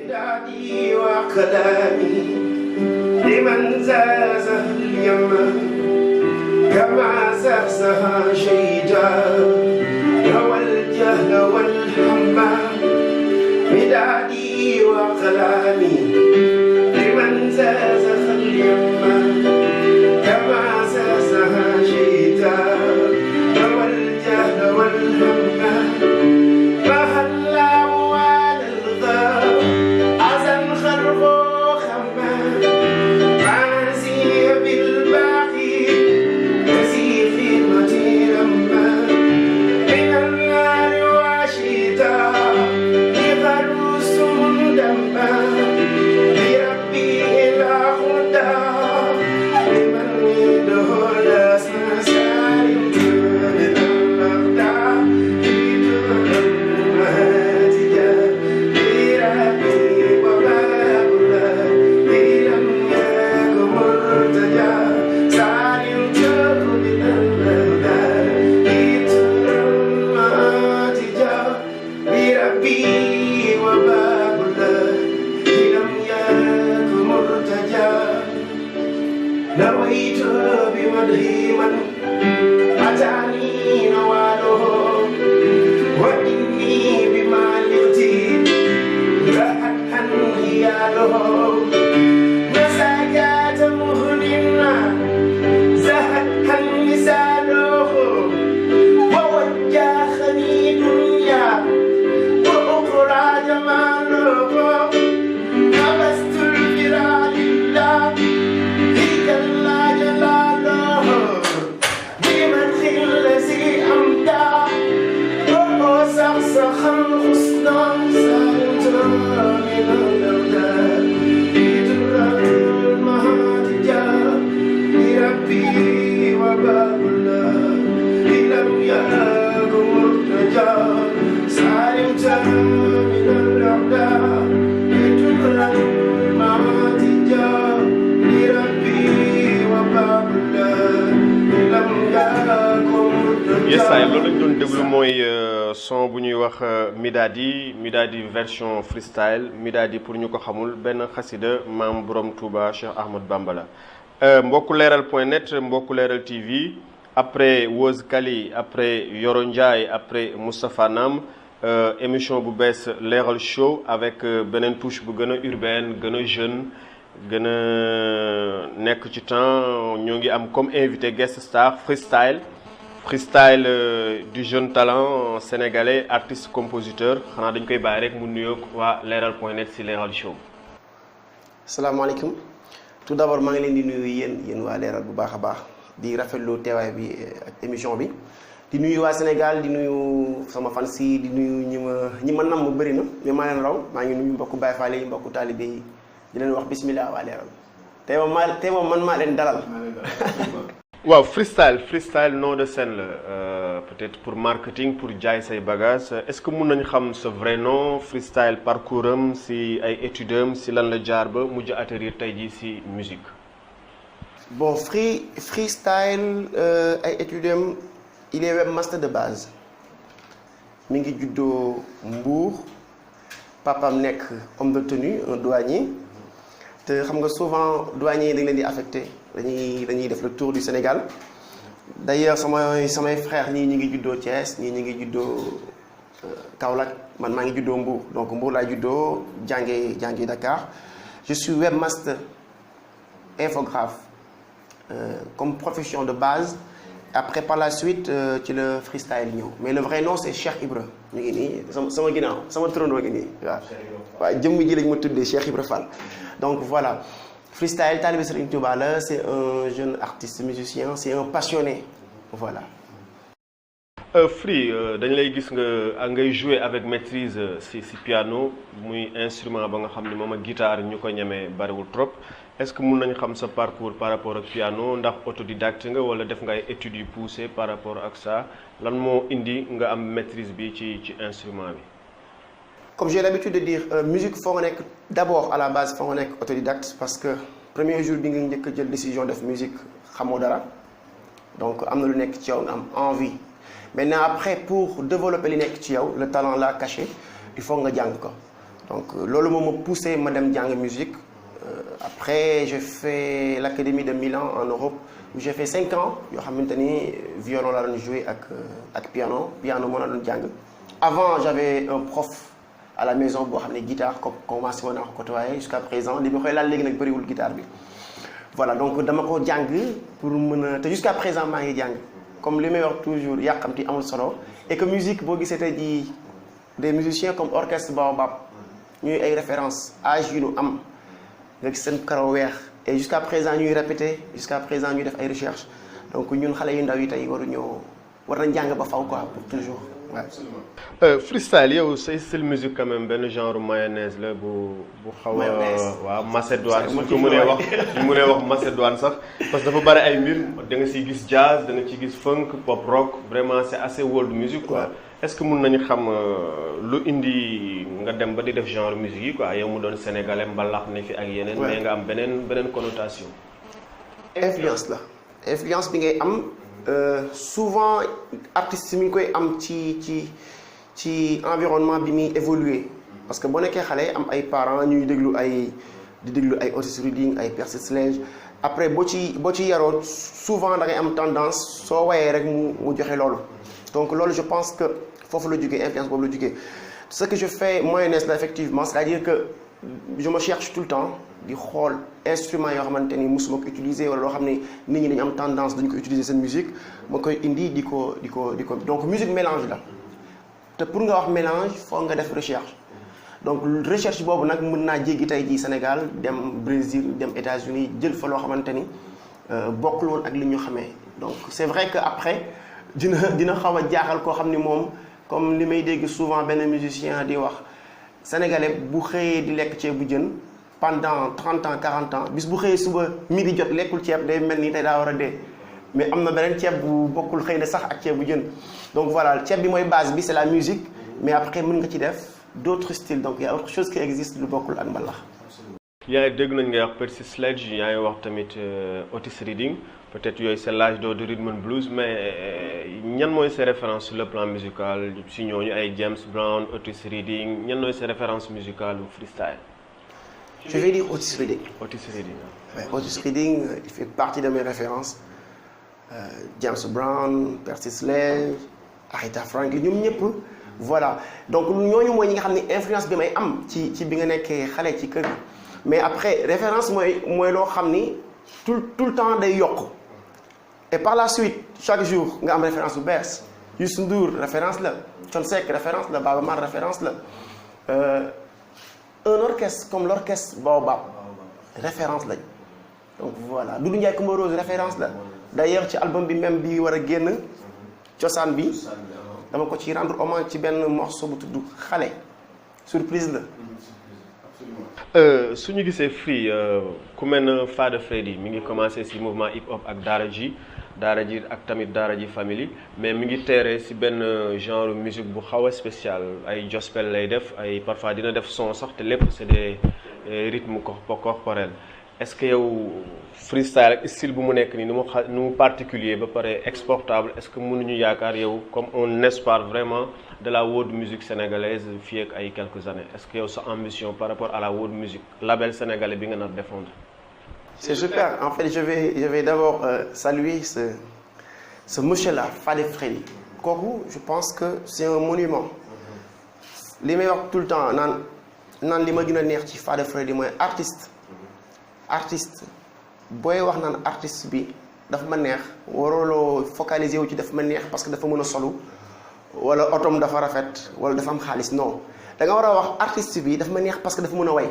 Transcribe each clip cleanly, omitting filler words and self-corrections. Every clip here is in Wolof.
midadi wa kalami liman zaza al-yamma kama zahzaha shayda wal jahla wal hamma midadi wa kalami liman zaza al-yamma kama zahzaha shayda wal jahla wal hamma son bu ñuy wax Midadi version freestyle Midadi pour ñu ko xamul benn xasida maam borom Touba Cheikh Ahmad Bamba la mbokku leeral.net mbokku leeral TV après Woz Kali après Yoro Ndiaye après Moustapha Nam émission bu bees leeral show avec beneen touche bu gën a urbaine gën a jeune gën a nekk ci temps ñoo ngi am comme invité guest star freestyle du jeune talent sénégalais artiste compositeur xanaa dañ koy bàyyi rek mu nuyoog waa leeral.net si leeral show. asalaamaaleykum tout d'abord maa ngi leen di nuyu yéen waa leeral bu baax a baax di rafetlu teewaay bi ak émission bi di nuyu waa Sénégal di nuyu sama fans yi di nuyu ñi ma nam mu bëri na mais maa leen raw maa ngi nuyu mbokku Baye Fall yi mbokku taalibe yi di leen wax bismillah waa leeral tey moom man maa leen dalal. waaw freestyle nom de scène la peut-être pour marketing pour jaay say bagages est-ce que mun nañu xam sa vrai nom freestyle parcours am si ay études am si lan la jaar ba mujj atterrir tey jii si musique. bon freestyle ay études am il est webmaster de base mi ngi juddoo Mbour papam nekk homme de tenue un douanier te xam nga souvent douanier yi dañ leen di affecté. dañuy def le tour du Sénégal d'ailleurs samay frères ñii ñu ngi juddoo Thiès ñii ñu ngi juddoo Kaolack man maa ngi juddoo Mbour donc Mbour laa juddoo jàngee Dakar je suis webmaster infographe comme profession de base après par la suite ci le freestyle ñëw mais le vrai nom c'est Cheikh Ibra ñu ngi nii sama ginnaaw sama turandoo ngi nii waaw jëmm ji lañ ma tuddee Cheikh Ibra Fall donc voilà. Freestyle taalibe Serigne Touba la c'est un jeune artiste musicien c'est un passionné voilà. Free dañ lay gis nga ngay jouer avec maîtrise si piano muy instrument ba nga xam ne moom ak guitare ñu ko ñemee bariwul trop est-ce que mun nañu xam sa parcours par rapport ak piano ndax autodidacte nga wala def nga ay études yu poussées par rapport ak ça lan moo indi nga am maîtrise bi ci instrument bi. Comme j'ai l'habitude de dire musique foo nga nekk d'abord à la base foo nga nekk autodidacte parce que premier jour bi nga njëkk a jël décision def musique xamoo dara donc am na lu nekk ci yow nga am envie maintenant après pour développer li nekk ci yow le talent là caché il faut nga jàng ko donc loolu moo ma poussé ma dem jàng musique. Après j'ai fait l'académie de Milan en Europe où j'ai fait 5 ans yoo xamante ni violon laa doon joué ak piano moo la doon jàng. Avant j'avais un prof à la maison boo xam ne guitare commencé woon naa ko côtoyer jusqu'à présent li ma koy laal léegi nag bëriwul guitare bi. Voilà donc dama ko jàng pour mën a te jusqu'à présent maa ngi jàng comme li may wax toujours yàqamti amul solo et que musique boo gisee tey jii des musiciens comme orchestre Baobab ñuy ay références âge yu ñu am nga gis seen karaw weex et jusqu'à présent ñuy répéter jusqu'à présent ñuy def ay recherches donc ñun xale yu ndaw yi tey war nañ jàng ba faw quoi pour toujours. Ouais. Freestyle yow say style musique quand même benn genre mayonnaise la bu xaw a waaw macédoine su ko mënee wax macédoine sax parce que dafa bari ay mbir da nga siy gis jazz da nga ciy gis funk pop rock vraiment c'est assez world music quoi. Est-ce que mën nañu xam lu indi nga dem ba di def genre musique yi quoi yow mu doon sénégalais mbalax ne fi ak yeneen. mais nga am beneen connotation. influence bi ngay am. Souvent artistes mi ngi koy am ci environnement bi muy évoluer parce que boo nekkee xale am ay parents ñuy déglu ay Otis Redding ay Percy Sledge après boo ci yaroo souvent da ngay am tendance soo wayee rek mu joxe loolu donc loolu je pense que foofu la jógee influence boobu la jógee ce que je fais mayonnaise là effectivement c'est-à-dire que je me cherche tout le temps di xool instrument yoo xamante ni musuma ko utiliser wala loo xam ne nit ñi dañu am tendance dañu ko utiliser seen musique ma koy indi di ko donc musique mélange la te pour nga wax mélange foog nga def recherche donc recherche boobu nag mën naa jéggi tey jii Sénégal dem Brésil dem États-Unis jël fa loo xamante ni bokkul woon ak li ñu xamee donc c'est vrai que après dina xaw a jaaxal koo xam ni moom comme li may dégg souvent benn musicien di wax sénégalais bu xëyee di lekk ceeb bu jën pendant 30 ans 40 ans bis bu xëyee suba midi jot lekkul ceeb day mel ni tey daa war a dee mais am na beneen ceeb bu bokkul xëy na sax ak ceeb bu jën donc voilà ceeb bi mooy base bi c'est la musique mais après mën nga ci def d'autres styles donc il y a autre chose qui existe lu bokkul ak mbalax. yaa ngi dégg nañ ngay wax Percy Sledge yaa ngi wax tamit Otis Redding peut-être yooyu c'est l'âge d'or du rhythm and blues mais ñan mooy ses références sur le plan musical si ñooñu ay James Brown Otis Redding ñan mooy ses références musicales ou freestyle. Je vais dire Otis Redding. Otis Redding. Ouais, Otis Redding, il fait partie de mes références. James Brown, Percy Sledge, Aretha Franklin ñoom ñëpp voilà donc ñooñu mooy ñi nga xam ne influence bi may am ci bi nga nekkee xale ci kër mais après référence mooy loo xam ni tout le temps day yokk et par la suite chaque jour nga am référence bu bees Youssou Ndour référence la Thione Seck référence la Baaba Maal référence la un orchestre comme l'orchestre Baobab référence lañ donc voilà Doudou Ndiaye Coumba Rose référence la d'ailleurs ci album bi même bi war a génn cosaan bi dama ko ci rendre hommage ci benn morceau bu tudd xale surprise la. suñu gisee Free ku mel ne Fada Freddy mi ngi commencé ci mouvement hip hop ak Daara J ak tamit Daara J family mais mi ngi teere ci benn genre musique bu xaw a spécial ay gospel lay def ay parfois dina def son sax te lépp c'est des rythmes corporels est-ce que yow freestyle ak style bu mu nekk nii nu mu particulier ba pare exportable est-ce que mënuñu yaakaar yow comme on espère vraiment de la world musique sénégalaise fii ak ay quelques années est-ce que yow sa ambition par rapport à la world musique label sénégalais bi nga nar défendre. C'est super. En fait, je vais d'abord saluer ce monsieur-là, Fada Freddy. Kooku, je pense que c'est un monument. li may wax tout le temps naan li ma gën a neex ci Fada Freddy mooy artiste booy wax naan artiste bi dafa ma neex waroloo focaliser wu ci dafa ma neex parce que dafa mën a solu wala otom dafa rafet wala dafa am xaalis non da nga war a wax artiste bi dafa ma neex parce que dafa mën a way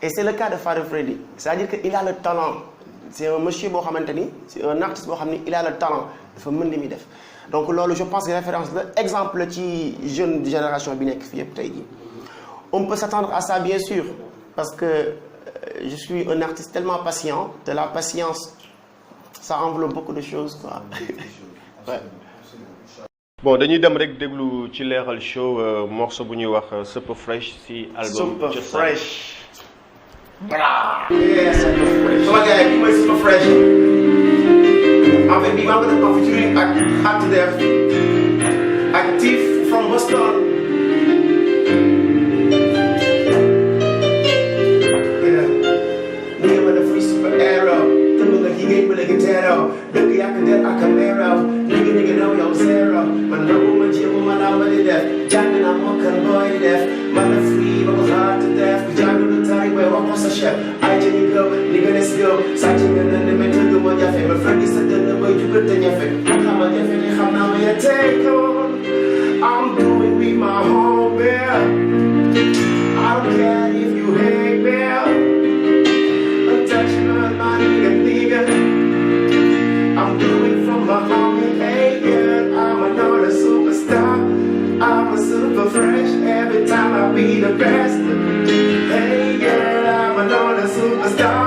et c'est le cas de Fada Freddy c'est-à-dire que il a le talent c'est un monsieur boo xamante ni c'est un artiste boo xam ni il a le talent dafa mën li muy def donc loolu je pense que référence la exemple ci jeune génération bi nekk fii yëpp tey jii on peut s'attendre à ça bien sûr parce que je suis un artiste tellement patient de la patience ça enveloppe beaucoup de choses quoi. Ouais. Bon dañuy dem rek déglu ci Leral Show morceau bu ñuy wax Super Fresh ci album Super Fresh. Bra. Yeah, Super Fresh. sama gars yi mooy Super Fresh. en fait bii maa ngi ko def en featuring ak Hot Def ak Tiff from Boston. sàcc nga ne demee tëgg ma jafe ba fekk sa dënn bay jugal te ñafe xam nga jafe ni xam naa ma ya take on I'm doing with my whole bell I don't care if you hate bell attachment my nigga I'm doing from my homie hey yeah I'm another superstar I'm a super fresh every time I be the best hey yeah I'm another superstar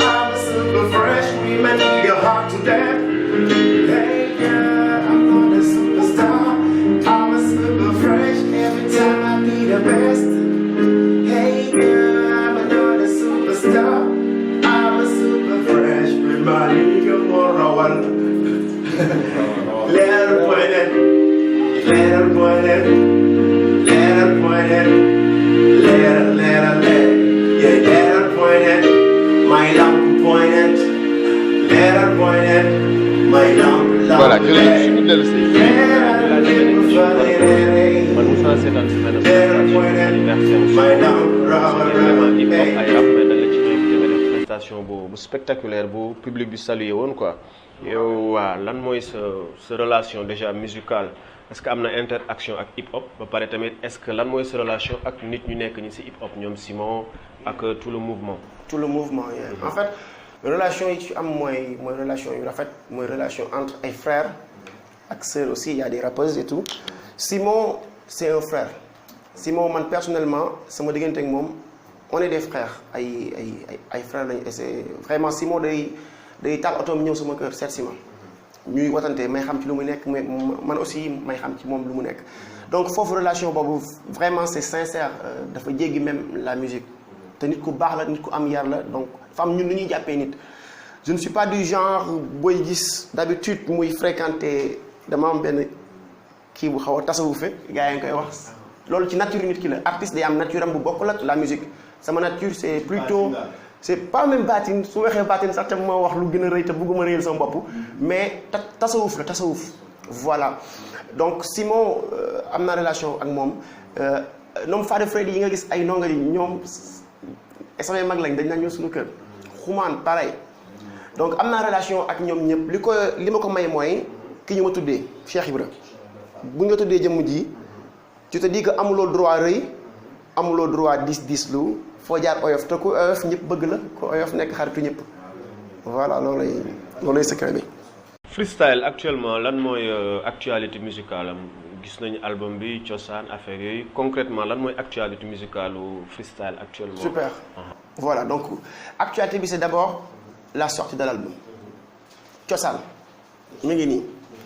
I'm a super fresh we may need your heart to death hey yeah I'm not a superstar I'm a super fresh every time I be the best hey yeah I'm another superstar I'm a super fresh we may need your more one little pointed little pointed little pointed little yeah little pointed my lamp pointed little pointed my lamp voilà jërëjëf suñu dellu si man mos naa seetaan si benn prestation bu spectaculaire bu public bi salué woon quoi yow waa lan mooy sa relation déjà musicale est-ce que am na interaction ak hip hop ba pare tamit est-ce que lan mooy sa relation ak nit ñu nekk ñi ci hip hop ñoom Simon ak tout le mouvement en fait relation yi ci am mooy relation yu rafet mooy relation entre ay frères ak sœurs aussi il y a des rappeuses et tout Simon c'est un frère Simon man personnellement sama diggante ak moom on est des frères ay frères lañu et c'est vraiment Simon day taal otoom ñëw sama kër seet si ma ñuy watante may xam ci lu mu nekk man aussi may xam ci moom lu mu nekk donc foofu relation boobu vraiment c'est sincère dafa jéggi même la musique te nit ku baax la nit ku am yar la donc femme ñun lu ñuy jàppee nit je ne suis pas du genre booy gis d'habitude muy fréquenter dama am benn kii bu xaw a tasawufe gars yi nga koy wax loolu ci nature nit ki la artiste day am nature am bu bokkul ak la musique sama nature c'est plutôt c'est pas même baatin su waxee baatin sax te ma wax lu gën a rëy te bëgguma réyal sama bopp mais tasawuf la tasawuf voilà donc Simon am na relation ak moom ñoom Fada Freddy yi nga gis ay ndongo yi ñoom samay mag lañ dañ naan ñëw suñu kër xumaan pareil donc am naa relation ak ñoom ñëpp li ma ko may mooy ki ñu ma tuddee Cheikh Ibra bu ñu la tuddee jëmm ji tu te dis que amuloo droit rëy amuloo droit dis lu foo jaar oyof te ku oyof ñëpp bëgg la ku oyof nekk xaritu ñëpp voilà loolay secret bi. freestyle actuellement lan mooy actualité musicale am gis nañu album bi cosaan affaire yooyu concrètement lan mooy actualité musicale ou freestyle actuellement. super voilà donc actualité bi c'est d'abord la sortie de l'album cosaan mi ngi nii.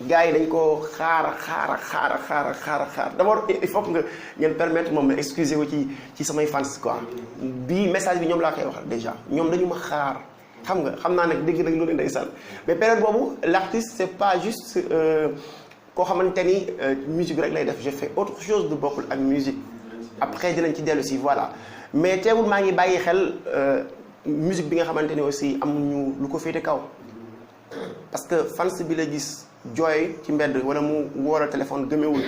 gars yi dañ ko xaar d'abord il faut que ngeen permettre moom ma excuser wu ci samay fans quoi bii message bi ñoom laa koy waxal déjà ñoom dañu ma xaar xam naa nag dégg nag lu ne ndeysaan mais période boobu l'artiste c'est pas juste koo xamante ni musique rek lay def je fais autre chose du bokkul ak musique après dinañ ci dellu si voilà mais teewul maa ngi bàyyi xel musique bi nga xamante ni aussi amuñu lu ko féete kaw parce que fans bi la gis jooy ci mbedd wala mu wóor a téléphone gëmewul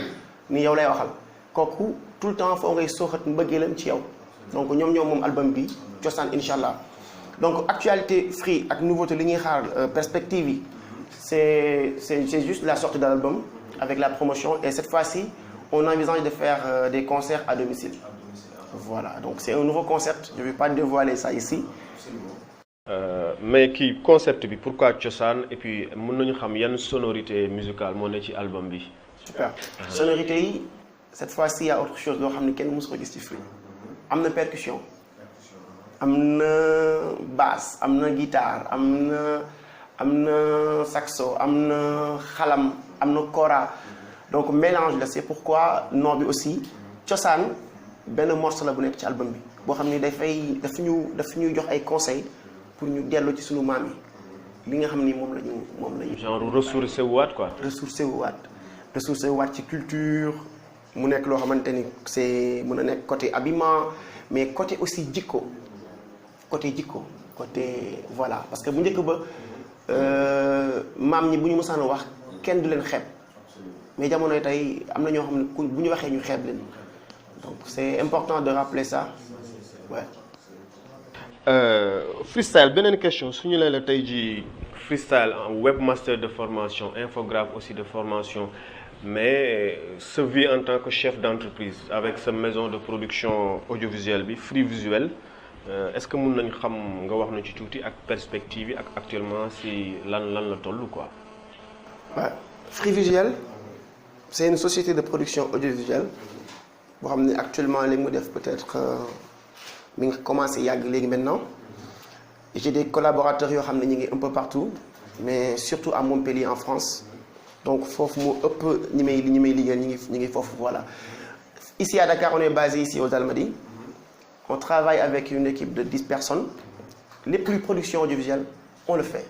ni yow lay waxal kooku tout le temps foo ngay sooxat mbëggeelam ci yow donc ñoom moom album bi cosaan incha allah donc actualité free ak nouveauté li ñuy xaar perspective yi c'est juste la sortie de l'album avec la promotion et cette fois-ci on envisage de faire des concerts à domicile voilà donc c'est un nouveau concept je vais pas dévoiler ça ici. Mais kii concept bi pourquoi cosaan et puis mën nañu xam yan sonorité musicale moo ne ci album bi. super sonorité yi cette fois-ci y a autre chose loo xam ne kenn mësu ko gis ci Free am na percussion am na basse am na guitare am na saxo am na xalam am na kora donc mélange la c'est pourquoi nom bi aussi cosaan benn morceau la bu nekk ci album bi boo xam ni daf ñuy jox ay conseils. pour ñu dellu ci sunu maam yi li nga xam ni moom lañu genre ressourcé wu waat quoi. ressourcé wu waat ci culture mu nekk loo xamante ni c'est mën a nekk côté habillement mais côté aussi jikko côté voilà parce que bu njëkk ba maam ñi bu ñu mësaan wax kenn du leen xeeb mais jamonoy tey am na ñoo xam ne bu ñu waxee ñu xeeb leen donc c'est important de rappeler ça ouais. freestyle beneen question su ñu leen la tey jii freestyle en webmaster de formation infographe aussi de formation mais sa vie en tant que chef d'entreprise avec sa maison de production audiovisuelle bi Free Visuel est-ce que mun nañ xam nga wax na ci tuuti ak perspective yi ak actuellement si lan la toll quoi. Ouais. Free Visuel c'est une société de production audiovisuelle boo xam ne actuellement li mu def peut-être mi ngi commencé yàgg léegi maintenant j'ai des collaborateurs yoo xam ne ñu ngi un peu partout mais surtout à Montpellier en France donc foofu moo ëpp ñi may liggéeyal ñi ngi foofu voilà. Ici à Dakar on est basé ici aux Almadies on travaille avec une équipe de 10 personnes les plus productions audiovisuelles on le fait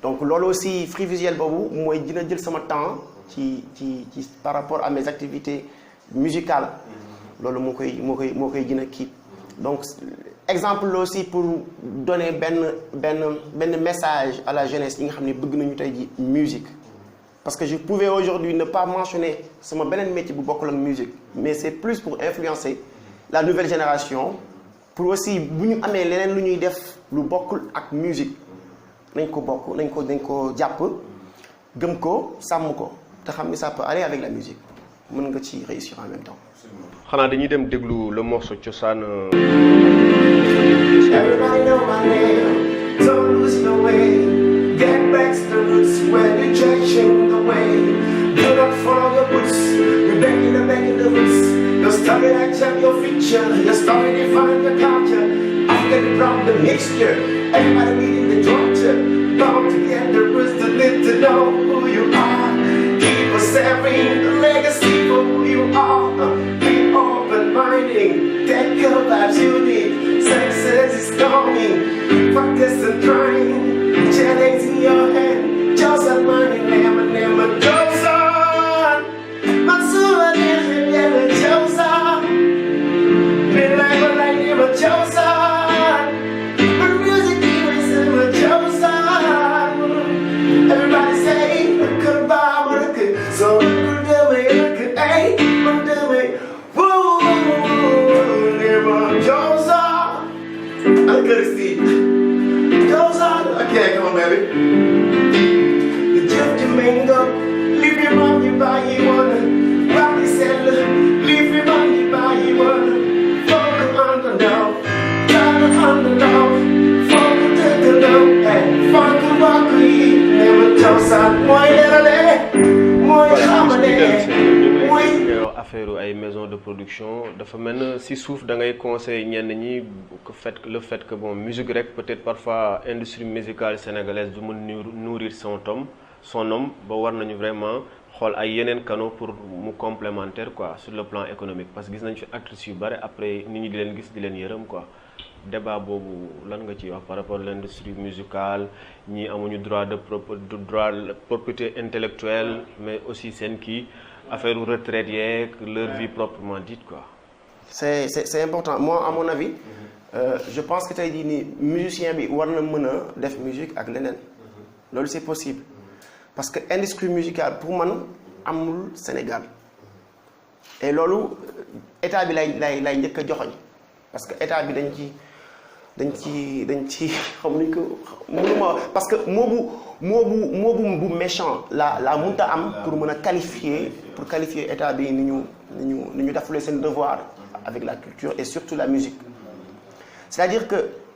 donc loolu aussi Free Visuel boobu mooy dina jël sama temps ci par rapport à mes activités musicales loolu moo koy gën a kii donc exemple là aussi pour donner benn message à la jeunesse yi nga xam ne bëgg nañu tey ji musique parce que je pouvais aujourd'hui ne pas mentionner sama beneen métier bu bokkul ak musique mais c'est plus pour influencer la nouvelle génération pour aussi bu ñu amee leneen lu ñuy def lu bokkul ak musique nañ ko bokk nañ ko jàpp gëm ko sàmm ko te xam ni ça peut aller avec la musique mën nga ci réussir en même temps. xanaa dañuy dem déglu le morceau cosaan. Everybody know my name, don't lose the way. Get back to the roots when you're changing the way. Do not follow your roots, you're back in the roots. Your story that tell your future, your story define your culture. African from the mixture, everybody reading the doctor. Bound to get the roots to live to know who you are. Keep preserving the legacy for who you are. Be open-minded, take your vibes you need. Success is coming, focus and trying. Challenge in your hand, just a money, never goes on. Mansura never goes on. Been like never goes on. But music never goes on. Everybody say, look about what I so look at me, look at hey, look at me. Woo, never goes on. I could see goes on. Okay, come on, baby. The Jeff Domingo, leave your money by you wanna. Rocky Settler, leave your money by you wanna. Folk underdog, underdog. Folk underdog, hey, folk walkie. Never goes on. Moi, moi, affaire ay maison de production dafa mel na si suuf da ngay conseil ñenn ñi le fait que bon musique rek peut-être parfois industrie musicale sénégalaise du mën nourrir son homme ba war nañu vraiment xool ay yeneen canaux pour mu complémentaire quoi sur le plan économique parce que gis nañ fi actrices yu bare après nit ñi di leen gis di leen yërëm quoi débat boobu lan nga ciy wax par rapport à l'industrie musicale ñi amuñu droit de propriété intellectuelle mais aussi seen kii affaire retraite yeeg leur vie proprement dite quoi. C'est important moi à mon avis je pense que tey jii nii musicien bi war na mën a def musique ak leneen loolu c'est possible parce que industrie musicale pour man amul Sénégal et loolu état bi lay njëkk a joxoñ parce que état bi dañ ci xam nuñ ko mënuma parce que moo bu méchant la mënta am pour mën a qualifier état bi ni ñu defulee seen devoir avec la culture et surtout la musique c'est-à-dire que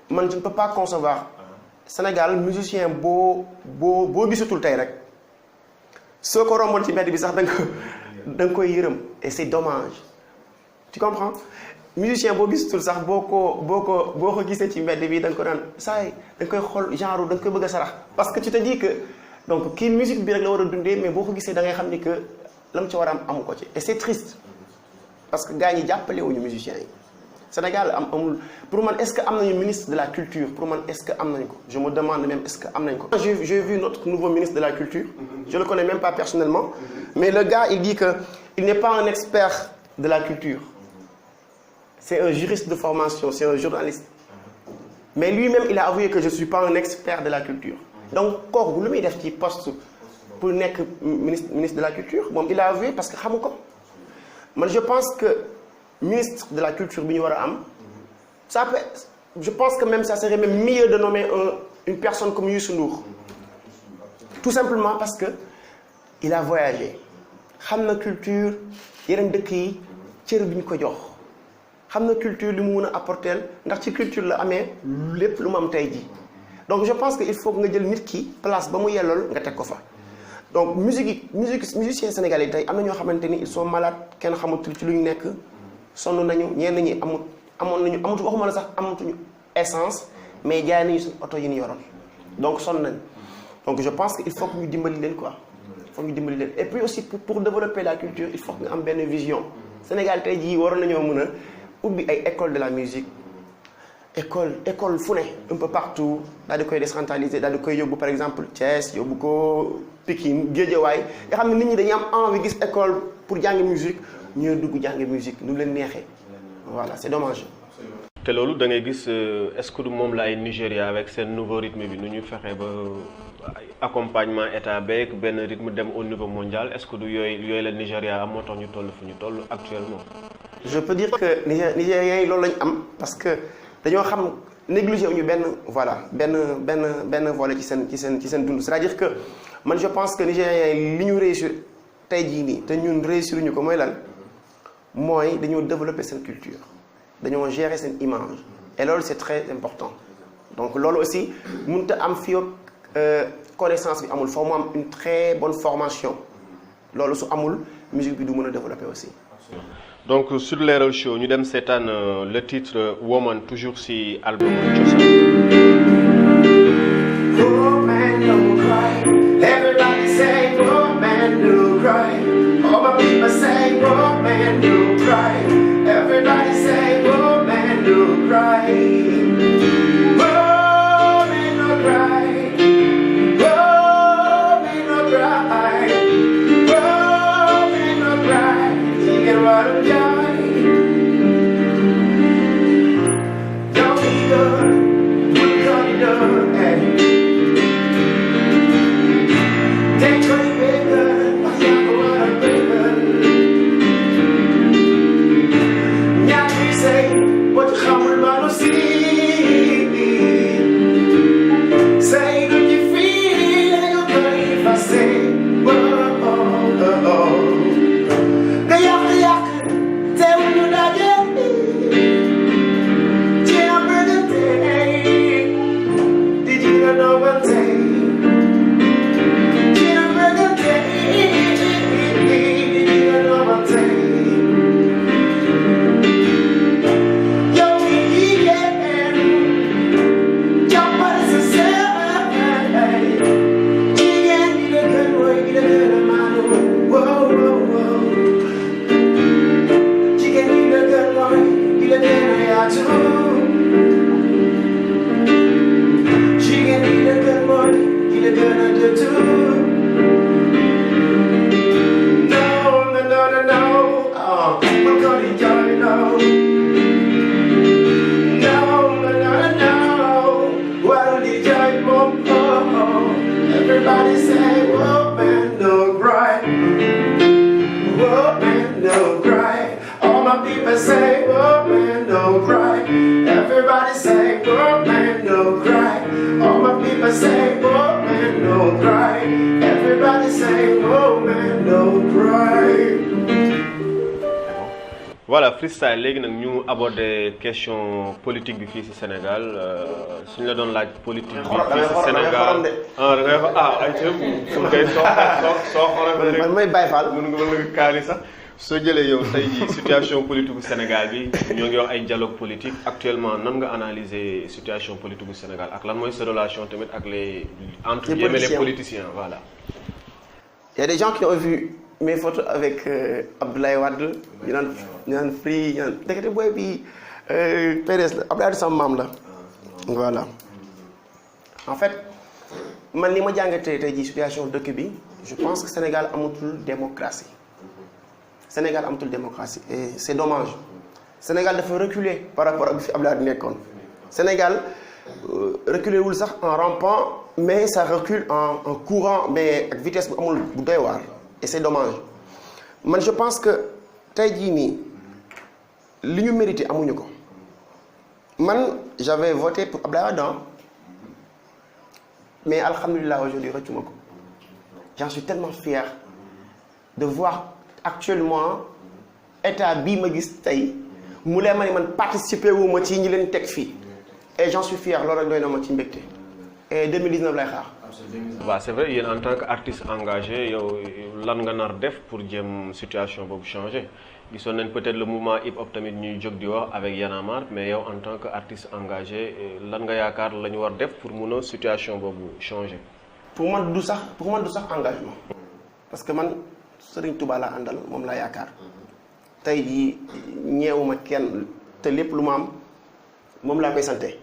man je ne peux pas concevoir Sénégal musicien boo gisatul tey rek soo ko romboon ci mbedd bi sax da nga koy yërëm et c'est dommage tu comprends musicien boo gisatul sax boo ko gisee ci mbedd bi da nga ko daan saay da nga koy xool genre da nga koy bëgg a sarax parce que tu te dis que donc kii musique bi rek la war a dundee mais boo ko gisee da ngay xam ni que la mu ci war a am amu ko ci et c'est triste parce que gars ñi jàppale wuñu musiciens yi Sénégal amul pour man est-ce que am nañu ministre de la culture pour man est-ce que am nañu ko je me demande même est-ce que am nañu ko. J'ai vu notre nouveau ministre de la culture je le connais même pas personnellement mais le gars il dit que il n'est pas un expert de la culture c'est un juriste de formation c'est un journaliste mais lui-même il a avoué que je suis pas un expert de la culture donc kooku lu muy def ci poste pour nekk ministre de la culture moom il a avoué parce que xamu ko man je pense que ministre de la culture bi ñu war a am ça peut je pense que même ça serait même mieux de nommer une personne comme Youssou Ndour. Tout simplement parce que il a voyagé xam na culture yeneen dëkk yi cër bi ñu ko jox xam na culture li mu mën a apporter ndax ci culture la amee lépp lu mu am tey ji donc je pense que il faut que nga jël nit ki place ba mu yellool nga teg ko fa. donc musiciens sénégalais yi tey am na ñoo xamante ni ils sont malades kenn xamatul ci lu ñu nekk sonn nañu ñenn ñi amut waxuma la sax amatuñu essence mais jaay nañu suñu oto yi ñu yoroon donc sonn nañ donc je pense que il faut que ñu dimbali leen quoi. Et puis aussi pour développer la culture il faut que nga am benn vision Sénégal tey jii waroon nañoo mën a ubbi ay école de la musique école fu ne un peu partout daal di koy décentraliser daal di koy yóbbu par exemple Thiès yóbbu ko Pikine Guédiawaye nga xam ne nit ñi dañuy am envie gis école pour jàng musique ñoo dugg jàng musique nu leen neexee voilà c'est dommage. te loolu da ngay gis est-ce que du moom la ay Nigéria avec seen nouveau rythme bi nu ñuy fexe ba accompagnement état beeg benn rythme dem au niveau mondial est-ce que du yooyu la Nigéria am moo tax ñu toll fu ñu toll actuellement. je peux dire que Nigériens yi loolu lañu am parce que dañoo xam négligé wuñu benn volet ci seen dund c'est-à-dire que man je pense que Nigériens yi li ñu réussir tey jii nii te ñun réussir ñu ko mooy lan mooy dañoo développer seen culture. dañoo gérer seen image et loolu c'est très important donc loolu aussi mënut a am fii connaissance bi amul foo mu am une très bonne formation loolu su amul musique bi du mën a développer aussi. donc sur Leral Show ñu dem seetaan le titre Woman toujours si album Cosaan. Woman don't cry, everybody say woman don't cry, all my people say woman don't cry, everybody say woman don't cry, woman don't cry, woman don't cry, woman don't cry, singing what I'm doing, don't be good, what can you do, hey. voilà freestyle léegi nag ñu aborder question politique bi fii ci Sénégal suñu la doon laaj politique bi fii ci Sénégal ay fu ngay soo xoolee man mooy Baye Fall mën nga kaani sax soo jëlee yow tey jii situation politique bu Sénégal bi ñoo ngi wax ay dialogue politique actuellement nan nga analyser situation politique bu Sénégal ak lan mooy sa relation tamit ak les entre guillemets les politiciens voilà. Il y a des gens qui ont vu mes photos avec Abdoulaye Wade ñu naan free ñu naan ndekete booy bi PDS la Abdoulaye Wade sama maam la voilà. en fait man li ma jàngatee tey jii situation dëkk bi je pense que Sénégal amatul démocratie et c'est dommage Sénégal dafa reculer par rapport ak fi Abdoulaye Wade nekkoon Sénégal reculer wul sax en rampant mais ça recule en courant mais ak vitesse bu amul bu doy waar et c'est dommage man je pense que tey jii nii li ñu mérité amuñu ko man j'avais voté pour Abdoulaye Wade, mais alhamdoulilah aujourd'hui rëccuma ko. J'en suis tellement fier de voir actuellement état bii ma gis tey mu leen ma ni man participer wu ma ci ñi leen teg fii et j'en suis fier loolu rek doy na ma ci mbégte et 2019 lay xaar. waaw c'est vrai yéen en tant que artiste engagé yow lan nga nar def pour jéem situation boobu changer gisoon nañ peut-être le mouvement hip hop tamit ñuy jóg di wax avec Y'en a marre mais yow en tant que artiste engagé lan nga yaakaar la ñu war def pour mun a situation boobu changer. pour man du sax engagement parce que man Serigne Touba laa àndal moom laa yaakaar tey jii ñeewuma kenn te lépp lu ma am moom laa koy sante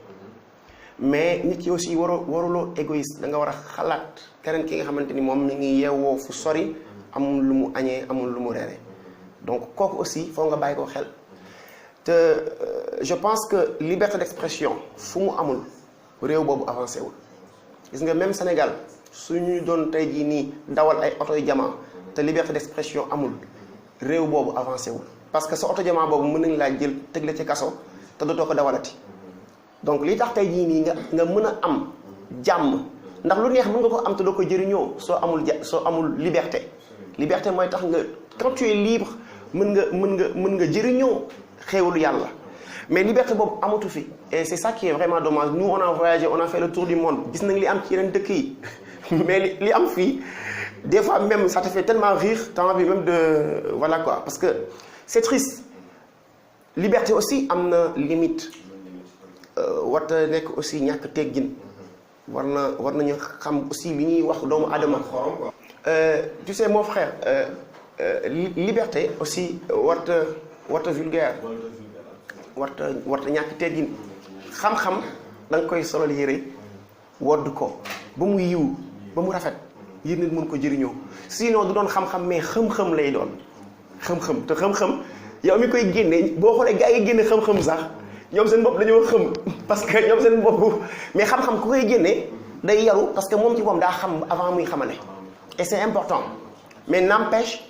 mais nit ki aussi waruloo égoïste da nga war a xalaat keneen ki nga xamante ni moom mi ngi yeewoo fu sori amul lu mu añee amul lu mu reere donc kooku aussi foo nga bàyyi ko xel te je pense que liberté d'expression fu mu amul réew boobu avancé wul gis nga même Sénégal suñu doon tey jii nii dawal ay oto yu jamaa te liberté d'expression amul réew boobu avancé wul parce que sa oto jamaa boobu mën nañ laa jël tëg la ci kaso te dootoo ko dawalati donc li tax tey jii nii nga mën a am jàmm ndax lu neex mën nga ko am te doo ko jëriñoo soo amul liberté mooy tax nga quand tu es libre mën nga jëriñoo xéewalu yàlla mais liberté boobu amatu fi et c'est ça qui est vraiment dommage nous on a voyagé on a fait le tour du monde gis nañ li am ci yeneen dëkk yi mais li am fii des fois même ça te fait tellement rire t'as envie même de voilà quoi parce que c'est triste liberté aussi am na limite warta nekk aussi ñàkk teggin war nañu xam aussi li ñuy wax doomu adama tu sais mon frère liberté aussi warta vulgaire warta ñàkk teggin xam-xam da nga koy solal yére wodd ko ba mu yiw ba mu rafet yéen nit mën ko jëriñoo sinon du doon xam-xam mais xam-xam lay doon xam-xam te xam-xam yow mi koy génne boo xoolee gars yi génne xam-xam sax ñoom seen bopp dañoo xam parce que ñoom seen bopp mais xam-xam ku koy génne day yaru parce que moom ci moom daa xam avant muy xamale et c'est important mais n'empêche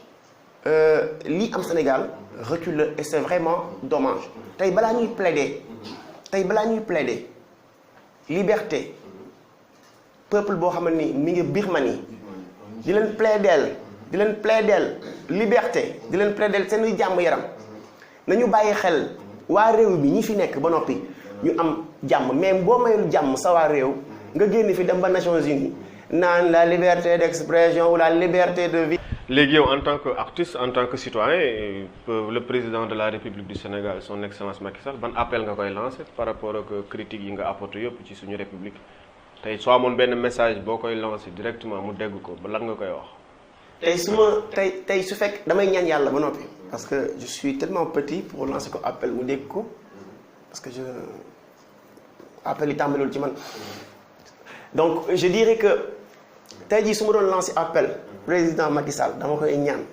lii am Sénégal recule et c'est vraiment dommage tey balaa ñuy plaider liberté peuple boo xam ni mi ngi Birmanie di leen plaider liberté di leen plaider seen jàmm yaram nañu bàyyi xel waa réew bi ñi fi nekk ba noppi ñu am jàmm mais boo mayul jàmm sa waa réew nga génn fi dem ba Nations Unies naan la liberté d'expression ou la liberté de vie. léegi yow en tant que artiste en tant que citoyen le président de la République du Sénégal son excellence Macky Sall ban appel nga koy lancer par rapport ak critiques yi nga apporté yëpp ci suñu république tey soo amoon benn message boo koy lancer directement mu dégg ko ba lan nga koy wax. tey su fekk damay ñaan yàlla ba noppi parce que je suis tellement petit pour lancer ko appel mu dégg ko parce que appel yi tàmbalul ci man donc je dirais que tey jii su ma doon lancer appel président Macky Sall dama koy ñaan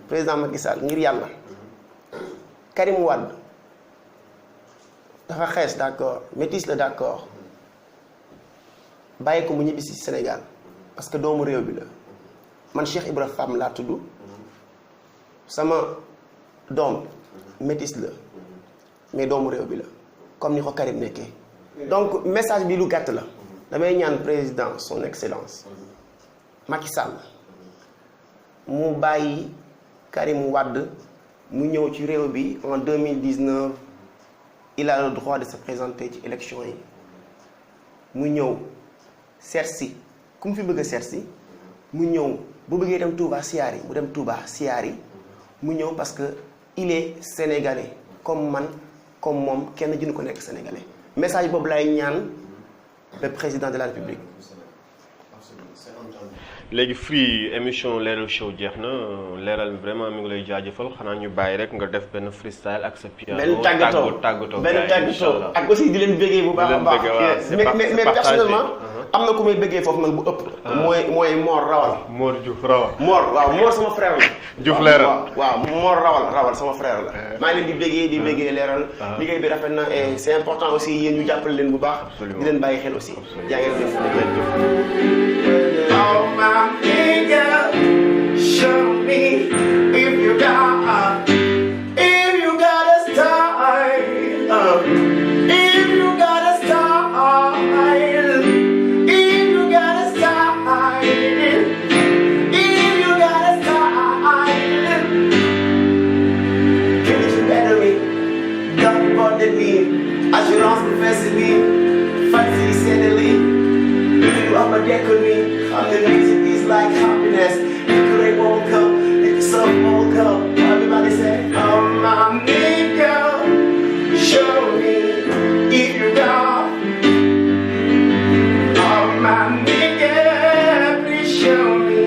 président Macky Sall ngir yàlla Karim Wade dafa xees d'accord métis la d'accord bàyyi ko mu ñibbi si Sénégal parce que doomu réew bi la man Cheikh Ibra Fam laa tudd sama doom métis la mais doomu réew bi la comme ni ko Karim nekkee donc message bi lu gàtt la damay ñaan président son excellence Macky Sall mu bàyyi Karim Wade mu ñëw ci réew bi en 2019 il a le droit de se présenter ci élection yi mu ñëw seet si ku mu fi bëgg a seet si mu ñëw bu bëggee dem Touba siyaar yi mu dem Touba siyaar yi mu ñëw parce que il est sénégalais comme man comme moom kenn jënd ko nekk sénégalais message boobu lay ñaan le président de la République. léegi Free émission Leral Show jeex na Leral vraiment mi ngi lay jaajëfal xanaa ñu bàyyi rek nga def benn freestyle ak sa piano. benn tàggatoo ak aussi di leen bëggee bu baax a baax. mais personnellement am na ku may bëggee foofu man bu ëpp. mooy Mor Rawal. Mor Diouf Rawal. Mor sama frère la. Diouf Leral waaw Mor Rawal sama frère la. maa ngi leen di bëggee Leral. liggéey bi rafet na et c'est important aussi yéen ñu jàppale leen bu baax. di leen bàyyi xel aussi. yaa ngeen Oh, my nigga, show me if you got a style, if you got fancy me, fancy steadily. You up a deck with me. I'm the music is like happiness. The great won't come, the sun won't come. Everybody say, oh my nigga, show me if you got. Oh my nigga, please show me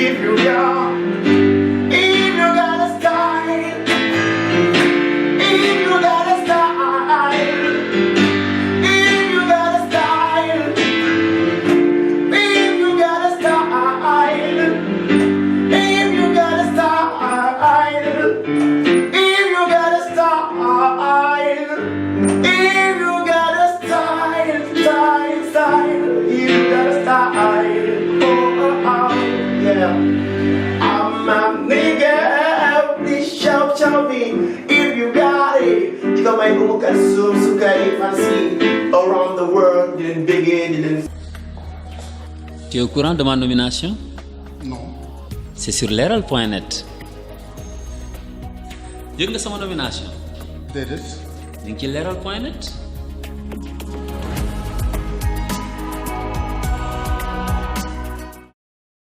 if you got. If you got a style, if you got a style, if you got a style, if you got a style, if you got a style, if you got a style, if you got a style, style, if you got a style, oh, yeah. I'm a nigga, please show me if you got it. You got my book and so fancy around the world, didn't begin, didn't. Tu es au courant de ma nomination? Non. C'est sur leral.net. Yëg nga sama nomination? Déedéet. ñu ngi ci leral.net.